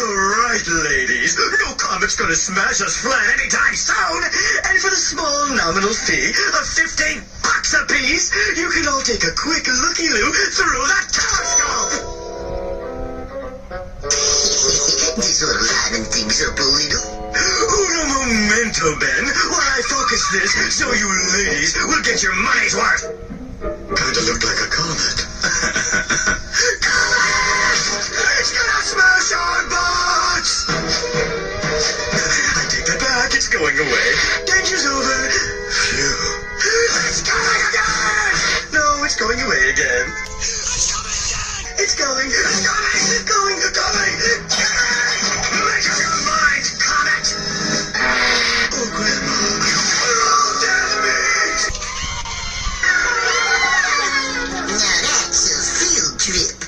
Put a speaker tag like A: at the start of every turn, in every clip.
A: right, ladies. No comet's gonna smash us flat anytime soon. And for the small nominal fee of $15 apiece, you can all take a quick looky-loo through the telescope.
B: This will liven things up a little.
A: Uno momento, Ben, while I focus this so you ladies will get your money's worth. Kinda looked like a comet. Comet! It's gonna smash our butts! I take that back, it's going away. Danger's over. Phew. It's coming again! No, it's going away again. It's coming again! It's going! Going! Make up your mind, Comet! Oh, Grandma, we're all dead meat!
B: Now that's a field trip.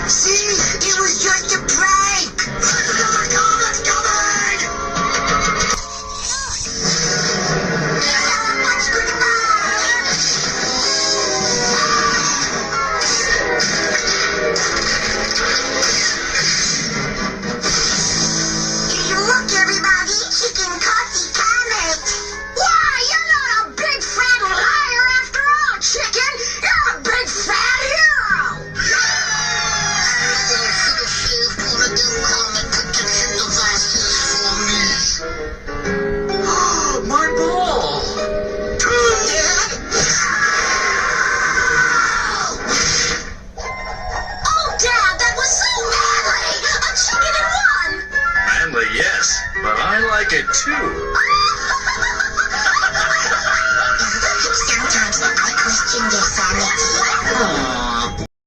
B: See? It was just a prank.
A: Another comet's coming!
B: What's Look, everybody, Chicken Coffee Comet.
C: Why, you're not a big fat liar after all, Chicken. You're a big fat hero.
A: My ball!
C: Oh, Dad, that was so manly. A chicken and one.
A: Manly, yes, but I like it too.
B: Sometimes I question their sanity.